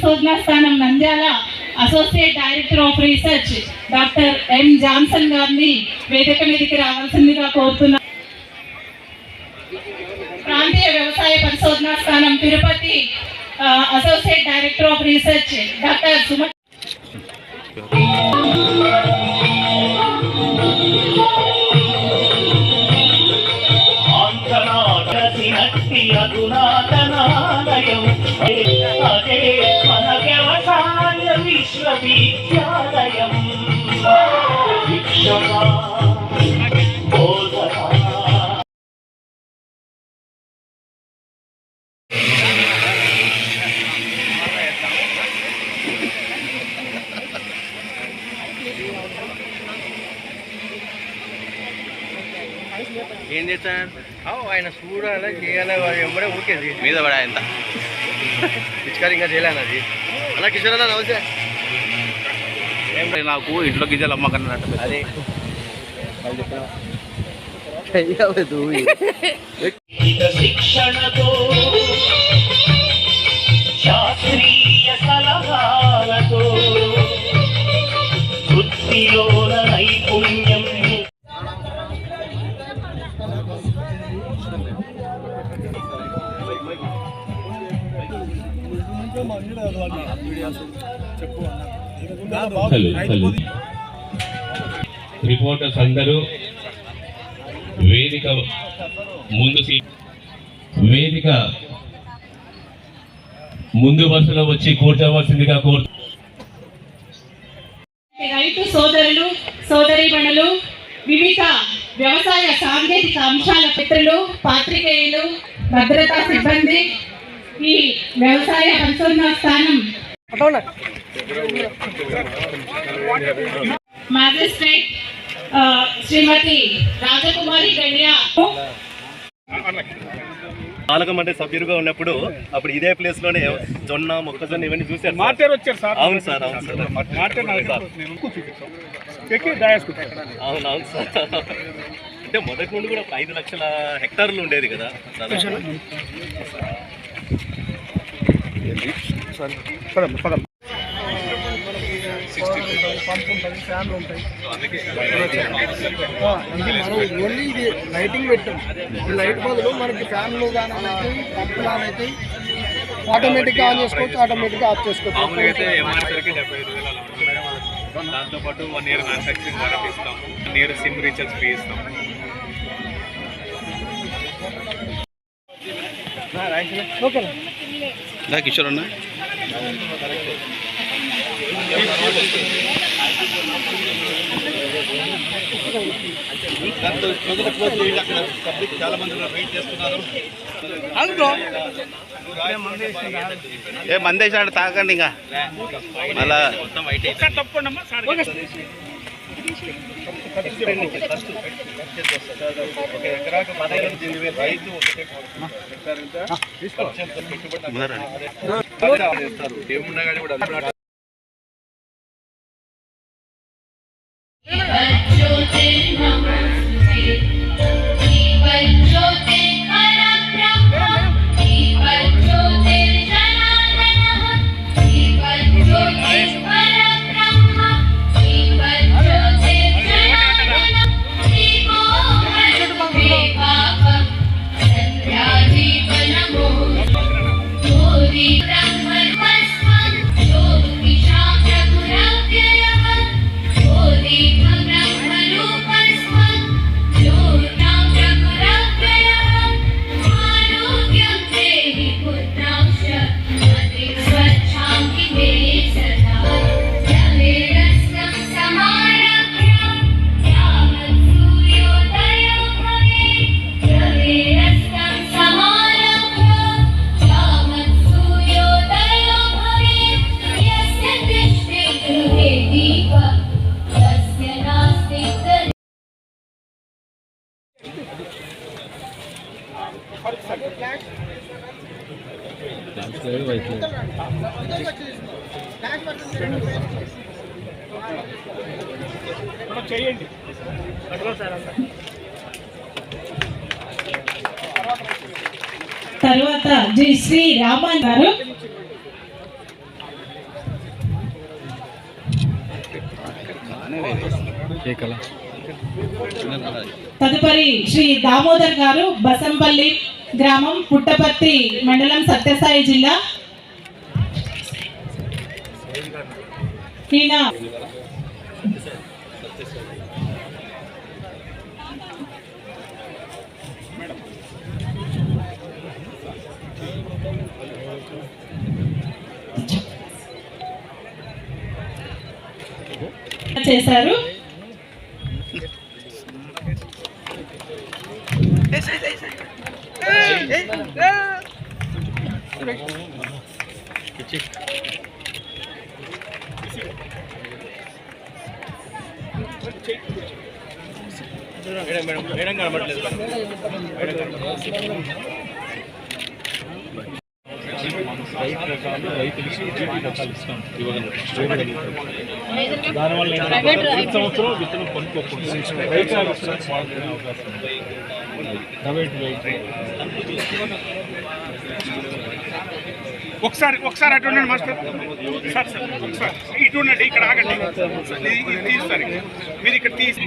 పరిశోధనా స్థానం Nandyal associate director of research doctor M Johnson గారిని వేదిక మీదకి రావాల్సిందిగా కోరుతున్నాను. ప్రాంతీయ వ్యవసాయ పరిశోధనా స్థానం Tirupati associate director of research doctor Suman అధునాతనాలయం అదే మన వ్యవసాయ విశ్వవిద్యాలయం శిక్షణ బోధన. ఏం చేస్తాను ఆయన చూడాలి చేయాలి ఎవడే ఊరికేది మీద పడా ఎంత పిచ్చికారి ఇంకా చేయలేను అది అలా కిషోర్ అన్న నమస్తే నాకు ఇంట్లో గిజలు అమ్మకన్నట్టు అదే శిక్షణతో శాస్త్రీయ సలహాలతో వృత్తిలోన నైపుణ్యం రిపోర్టర్స్ అందరూ వేదిక ముందు వరుసలో వచ్చి కూర్చోవలసిందిగా రైతు సోదరులు సోదరీమణులు వివిధ వ్యవసాయ సాంకేతిక అంశాల మిత్రులు పాత్రికేయులు భద్రతా సిబ్బంది ఈ వ్యవసాయ పరిశోధనా స్థానం మ్యాజిస్ట్రేట్ శ్రీమతి రాజకుమారి గణ్య పాలకం అంటే సభ్యులుగా ఉన్నప్పుడు అప్పుడు ఇదే ప్లేస్ లోనే జొన్న మొక్కజొన్న ఇవన్నీ చూసారు. వచ్చారు సార్. అవును సార్, అవును సార్, అవునవును సార్. అంటే మొదటి నుండి కూడా 5 లక్షల హెక్టార్లు ఉండేది కదా. పంపు ఉంటుంది, ఫ్యాన్లు ఉంటాయి. ఓన్లీ ఇది లైటింగ్ పెట్టాం. ఈ లైట్ బదులు మనకి ఫ్యాన్లు కానీ అవుతాయి, పంపులు కానీ అవుతాయి. ఆటోమేటిక్గా ఆన్ చేసుకోవచ్చు, ఆటోమేటిక్గా ఆఫ్ చేసుకోవచ్చు. దాంతోపాటు 1 year మ్యానుఫ్యాక్చరింగ్ వారంటీ ఇస్తాం, 1 year సిమ్ రీఛార్జ్ ఫ్రీ ఇస్తాం. కిషోర్ అన్న చాలా మంది వెయిట్ చేస్తున్నారు. మంది వేసినట్టు తాకండి ఇంకా మళ్ళా ఎకరాకు 15,000 రైతు ఏమున్నా కానీ కూడా చేయండి. తర్వాత జి శ్రీ రామన్ గారు తదుపరి శ్రీ దామోదర్ గారు, బసంపల్లి గ్రామం, పుట్టపర్తి మండలం, సత్యసాయి జిల్లా. ఈయన చేశారు. మేడం కనబడలేదు. దానివల్ల సంవత్సరం విత్తనం కొనుక్కోకుండా ఒకసారి అటు ఉండండి మాస్టర్. సార్ ఒకసారి ఇటు ఉండండి, ఇక్కడ ఆగండి. ఇది తీస్తారు మీరు ఇక్కడ తీసి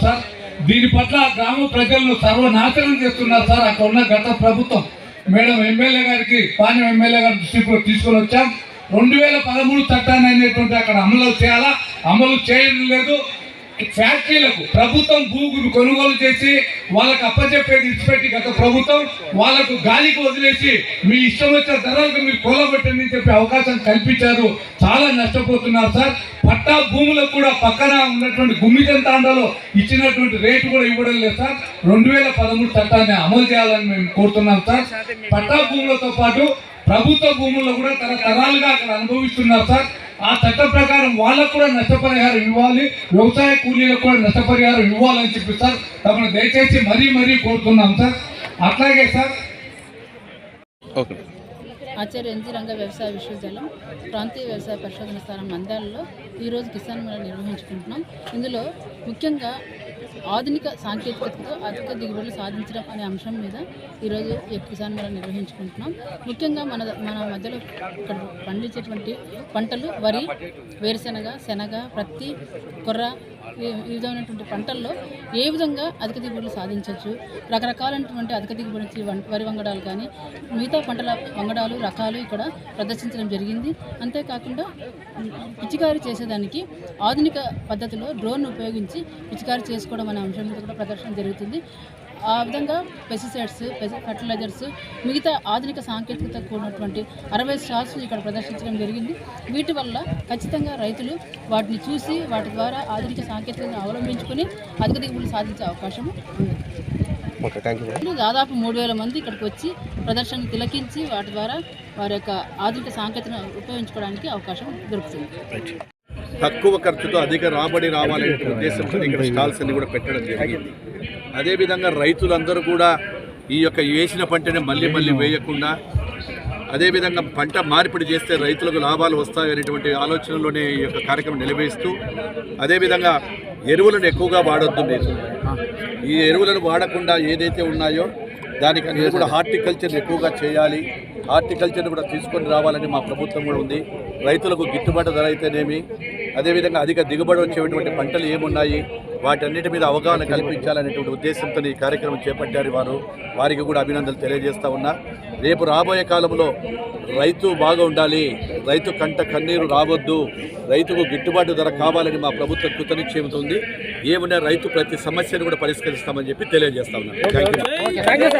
సార్. దీని పట్ల గ్రామ ప్రజలను సర్వనాశనం చేస్తున్నారు సార్. అక్కడ ఉన్న గత ప్రభుత్వం మేడం ఎమ్మెల్యే గారికి, పాణ్యం ఎమ్మెల్యే గారి దృష్టికి తీసుకొని వచ్చాం. 2013 చట్టాన్ని అనేటువంటి అక్కడ అమలు చేయాలా, అమలు చేయడం లేదు. ఫ్యాక్టరీలకు ప్రభుత్వం భూమిని కొనుగోలు చేసి వాళ్ళకు అప్పచెప్పేది ఇచ్చిపెట్టి గత ప్రభుత్వం వాళ్ళకు గాలికి వదిలేసి మీ ఇష్టం వచ్చిన ధరలకు మీరు కొలబెట్టండి అని చెప్పి అవకాశం కల్పించారు. చాలా నష్టపోతున్నారు సార్. పట్టా భూములకు కూడా పక్కన ఉన్నటువంటి గుమ్మిజన్ తాండాలో ఇచ్చినటువంటి రేటు కూడా ఇవ్వడం లేదు సార్. 2013 చట్టాన్ని అమలు చేయాలని మేము కోరుతున్నాం సార్. పట్టా భూములతో పాటు ప్రభుత్వ భూముల్లో కూడా తరతరాలుగా అక్కడ అనుభవిస్తున్నారు సార్. ఆ చట్టం ప్రకారం వాళ్ళకు కూడా నష్టపరిహారం ఇవ్వాలి, వ్యవసాయ కూలీలకు కూడా నష్టపరిహారం ఇవ్వాలని చెప్పి సార్ తమను దయచేసి మరీ కోరుతున్నాం సార్. అట్లాగే సార్ ఆచార్య ఎన్జీ రంగ వ్యవసాయ విశ్వవిద్యాలయం ప్రాంతీయ వ్యవసాయ పరిశోధన స్థానం నంద్యాలలో ఈరోజు కిసాన్ మేళా నిర్వహించుకుంటున్నాం. ఇందులో ముఖ్యంగా ఆధునిక సాంకేతికతతో అధిక దిగుబడులు సాధించడం అనే అంశం మీద ఈరోజు ఈ కిసాన్ మేళా నిర్వహించుకుంటున్నాం. ముఖ్యంగా మన మధ్యలో ఇక్కడ పండించేటువంటి పంటలు వరి, వేరుశెనగ, శనగ, ప్రత్తి, కొర్ర, ఈ విధమైనటువంటి పంటల్లో ఏ విధంగా అధిక దిగుబడులు సాధించవచ్చు, రకరకాలైనటువంటి అధిక దిగుబడి వరి వంగడాలు కానీ మిగతా పంటల వంగడాలు రకాలు ఇక్కడ ప్రదర్శించడం జరిగింది. అంతేకాకుండా పిచికారీ చేసేదానికి ఆధునిక పద్ధతిలో డ్రోన్ ఉపయోగించి పిచికారీ చేసుకోవడం అనే అంశం మీద కూడా ప్రదర్శన జరుగుతుంది. ఆ విధంగా పెస్టిసైడ్స్, ఫర్టిలైజర్స్, మిగతా ఆధునిక సాంకేతికత కూడినటువంటి 60 స్టాల్స్ ఇక్కడ ప్రదర్శించడం జరిగింది. వీటి వల్ల ఖచ్చితంగా రైతులు వాటిని చూసి వాటి ద్వారా ఆధునిక సాంకేతికతను అవలంబించుకొని అధిక దిగుబడులు సాధించే అవకాశం ఉంది. దాదాపు 3000 మంది ఇక్కడికి వచ్చి ప్రదర్శనను తిలకించి వాటి ద్వారా వారి యొక్క ఆధునిక సాంకేతికతను ఉపయోగించుకోవడానికి అవకాశం దొరుకుతుంది. తక్కువ ఖర్చుతో అధిక రాబడి రావాలనే ఉద్దేశంతో ఇక్కడ స్టాల్స్ అన్ని కూడా పెట్టడం జరిగింది. అదేవిధంగా రైతులందరూ కూడా ఈ యొక్క వేసిన పంటని మళ్ళీ వేయకుండా, అదేవిధంగా పంట మార్పిడి చేస్తే రైతులకు లాభాలు వస్తాయనేటువంటి ఆలోచనలోనే ఈ యొక్క కార్యక్రమం నిలవేస్తూ, అదేవిధంగా ఎరువులను ఎక్కువగా వాడొద్దు. మీరు ఈ ఎరువులను వాడకుండా ఏదైతే ఉన్నాయో దానికి అనేది కూడా హార్టికల్చర్ ఎక్కువగా చేయాలి, హార్టికల్చర్ని కూడా తీసుకొని రావాలని మా ప్రభుత్వం కూడా ఉంది. రైతులకు గిట్టుబాటు ధర అయితేనేమి, అదేవిధంగా అధిక దిగుబడి వచ్చేటువంటి పంటలు ఏమున్నాయి వాటన్నిటి మీద అవగాహన కల్పించాలనేటువంటి ఉద్దేశంతో ఈ కార్యక్రమం చేపట్టారు వారికి కూడా అభినందనలు తెలియజేస్తా ఉన్నా. రేపు రాబోయే కాలంలో రైతు బాగా ఉండాలి, రైతు కంట కన్నీరు రావద్దు, రైతుకు గిట్టుబాటు ధర కావాలని మా ప్రభుత్వం కృతనిశ్చయంతో ఉంది. ఏమన్నా రైతు ప్రతి సమస్యను కూడా పరిష్కరిస్తామని చెప్పి తెలియజేస్తా ఉన్నాను. Thank you.